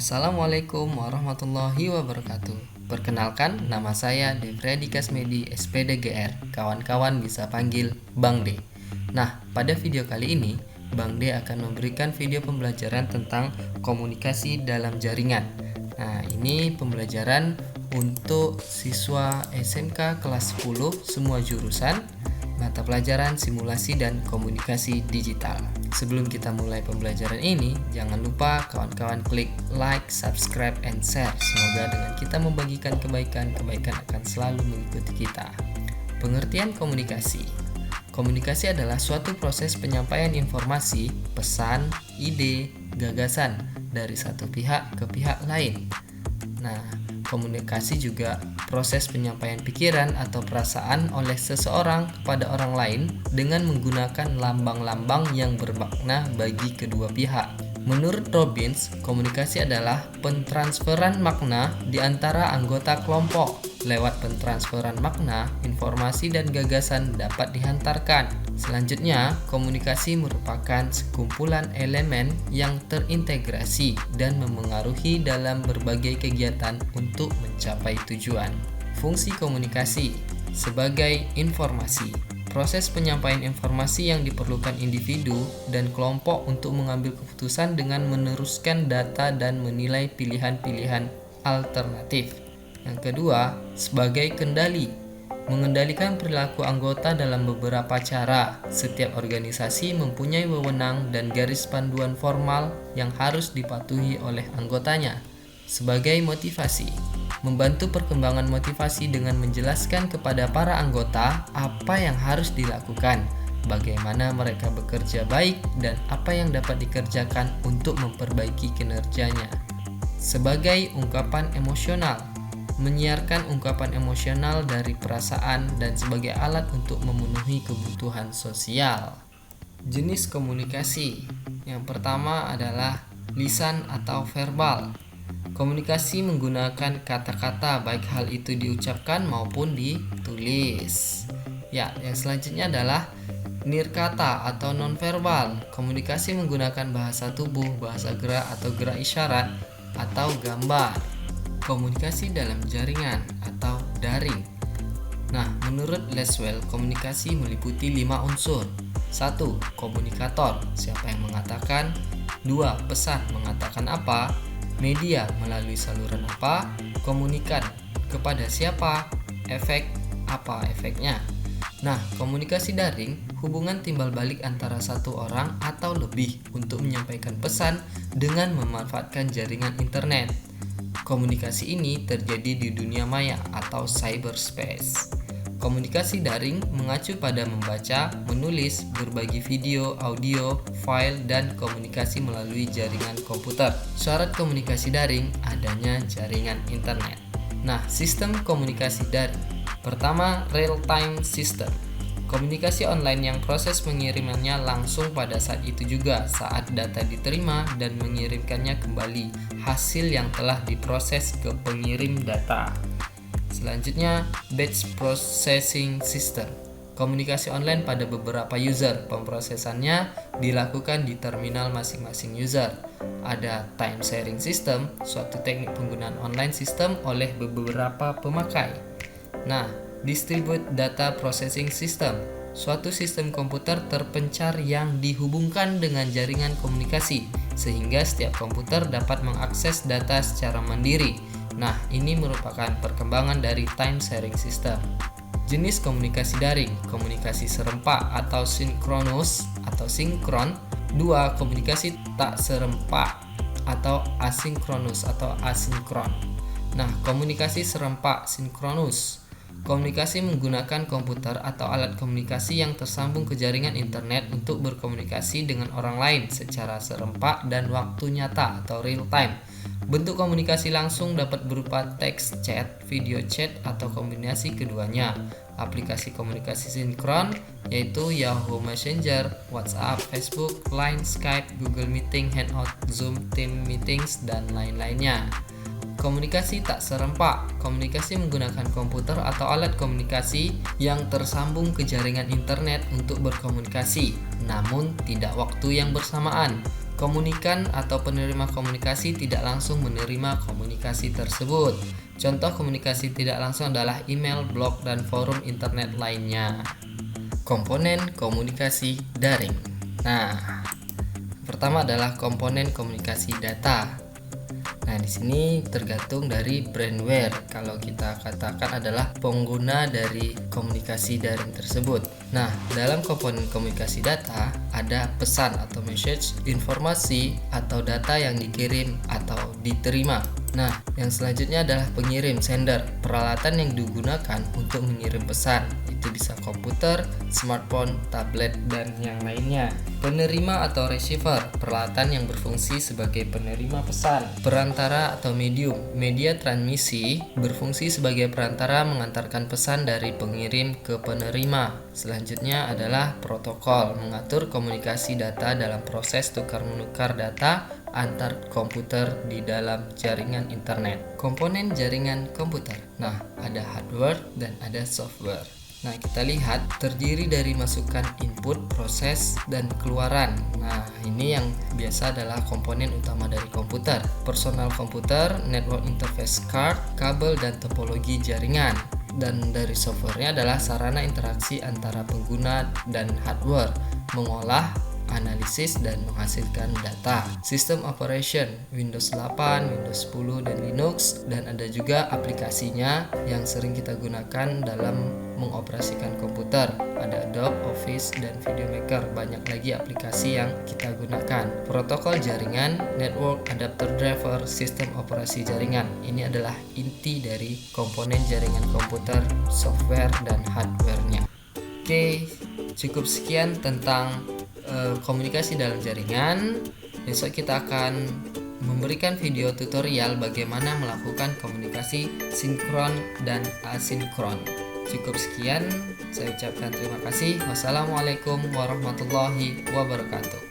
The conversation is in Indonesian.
Assalamualaikum warahmatullahi wabarakatuh. Perkenalkan, nama saya Devriadi Kasmedi, SPDGR. Kawan-kawan bisa panggil Bang D. Nah, pada video kali ini, Bang D akan memberikan video pembelajaran tentang komunikasi dalam jaringan. Nah, ini pembelajaran untuk siswa SMK kelas 10 semua jurusan, mata pelajaran simulasi dan komunikasi digital. Sebelum kita mulai pembelajaran ini, jangan lupa kawan-kawan klik like, subscribe, and share. Semoga dengan kita membagikan kebaikan akan selalu mengikuti kita. Pengertian komunikasi. Komunikasi adalah suatu proses penyampaian informasi, pesan, ide, gagasan dari satu pihak ke pihak lain. Nah, komunikasi juga proses penyampaian pikiran atau perasaan oleh seseorang kepada orang lain dengan menggunakan lambang-lambang yang bermakna bagi kedua pihak. Menurut Robbins, komunikasi adalah pentransferan makna di antara anggota kelompok. Lewat pentransferan makna, informasi dan gagasan dapat dihantarkan. Selanjutnya, komunikasi merupakan sekumpulan elemen yang terintegrasi dan memengaruhi dalam berbagai kegiatan untuk mencapai tujuan. Fungsi komunikasi sebagai informasi. Proses penyampaian informasi yang diperlukan individu dan kelompok untuk mengambil keputusan dengan meneruskan data dan menilai pilihan-pilihan alternatif. Yang kedua, sebagai kendali. Mengendalikan perilaku anggota dalam beberapa cara. Setiap organisasi mempunyai wewenang dan garis panduan formal yang harus dipatuhi oleh anggotanya. Sebagai motivasi. Membantu perkembangan motivasi dengan menjelaskan kepada para anggota apa yang harus dilakukan, bagaimana mereka bekerja baik, dan apa yang dapat dikerjakan untuk memperbaiki kinerjanya. Sebagai ungkapan emosional. Menyiarkan ungkapan emosional dari perasaan dan sebagai alat untuk memenuhi kebutuhan sosial. Jenis komunikasi. Yang pertama adalah lisan atau verbal. Komunikasi menggunakan kata-kata baik hal itu diucapkan maupun ditulis. Ya, yang selanjutnya adalah nirkata atau nonverbal. Komunikasi menggunakan bahasa tubuh, bahasa gerak atau gerak isyarat atau gambar. Komunikasi dalam jaringan atau daring. Nah, menurut Laswell, komunikasi meliputi 5 unsur. 1. Komunikator, siapa yang mengatakan. 2. Pesan, mengatakan apa. Media, melalui saluran apa. Komunikan, kepada siapa. Efek, apa efeknya. Nah, komunikasi daring, hubungan timbal balik antara satu orang atau lebih untuk menyampaikan pesan dengan memanfaatkan jaringan internet. Komunikasi ini terjadi di dunia maya atau cyberspace. Komunikasi daring mengacu pada membaca, menulis, berbagi video, audio, file, dan komunikasi melalui jaringan komputer. Syarat komunikasi daring adanya jaringan internet. Nah, sistem komunikasi daring. Pertama, real-time system. Komunikasi online yang proses pengirimannya langsung pada saat itu juga saat data diterima dan mengirimkannya kembali hasil yang telah diproses ke pengirim data. Selanjutnya, batch processing system. Komunikasi online pada beberapa user, pemrosesannya dilakukan di terminal masing-masing user. Ada time sharing system, suatu teknik penggunaan online system oleh beberapa pemakai. Nah, distribute data processing system, suatu sistem komputer terpencar yang dihubungkan dengan jaringan komunikasi sehingga setiap komputer dapat mengakses data secara mandiri. Nah, ini merupakan perkembangan dari time sharing system. Jenis komunikasi daring, komunikasi serempak atau sinkronus atau sinkron. 2. Komunikasi tak serempak atau asinkronus atau asinkron. Nah, komunikasi serempak sinkronus. Komunikasi menggunakan komputer atau alat komunikasi yang tersambung ke jaringan internet untuk berkomunikasi dengan orang lain secara serempak dan waktu nyata atau real time. Bentuk komunikasi langsung dapat berupa teks chat, video chat, atau kombinasi keduanya. Aplikasi komunikasi sinkron yaitu Yahoo Messenger, WhatsApp, Facebook, Line, Skype, Google Meeting, Hangout, Zoom, Team Meetings, dan lain-lainnya. Komunikasi tak serempak. Komunikasi menggunakan komputer atau alat komunikasi yang tersambung ke jaringan internet untuk berkomunikasi, namun tidak waktu yang bersamaan. Komunikan atau penerima komunikasi tidak langsung menerima komunikasi tersebut. Contoh komunikasi tidak langsung adalah email, blog, dan forum internet lainnya. Komponen komunikasi daring. Nah, pertama adalah komponen komunikasi data. Nah, di sini tergantung dari brandware. Kalau kita katakan adalah pengguna dari komunikasi daring tersebut. Nah, dalam komponen komunikasi data ada pesan atau message, informasi atau data yang dikirim atau diterima. Nah, yang selanjutnya adalah pengirim, sender, peralatan yang digunakan untuk mengirim pesan. Itu bisa komputer, smartphone, tablet, dan yang lainnya. Penerima atau receiver, peralatan yang berfungsi sebagai penerima pesan. Perantara atau medium, media transmisi berfungsi sebagai perantara mengantarkan pesan dari pengirim ke penerima. Selanjutnya adalah protokol, mengatur komunikasi data dalam proses tukar-menukar data antar komputer di dalam jaringan internet. Komponen jaringan komputer. Nah, ada hardware dan ada software. Nah, kita lihat terdiri dari masukan input, proses, dan keluaran. Nah, ini yang biasa adalah komponen utama dari komputer. Personal komputer, network interface card, kabel, dan topologi jaringan. Dan dari softwarenya adalah sarana interaksi antara pengguna dan hardware, mengolah, analisis, dan menghasilkan data. Sistem operation Windows 8, Windows 10, dan Linux, dan ada juga aplikasinya yang sering kita gunakan dalam mengoperasikan komputer. Ada Adobe, Office, dan VideoMaker. Banyak lagi aplikasi yang kita gunakan. Protokol jaringan, network, adapter driver, sistem operasi jaringan. Ini adalah inti dari komponen jaringan komputer, software, dan hardware-nya. Oke, cukup sekian tentang komunikasi dalam jaringan. Besok kita akan memberikan video tutorial bagaimana melakukan komunikasi sinkron dan asinkron. Cukup sekian, saya ucapkan terima kasih. Wassalamualaikum warahmatullahi wabarakatuh.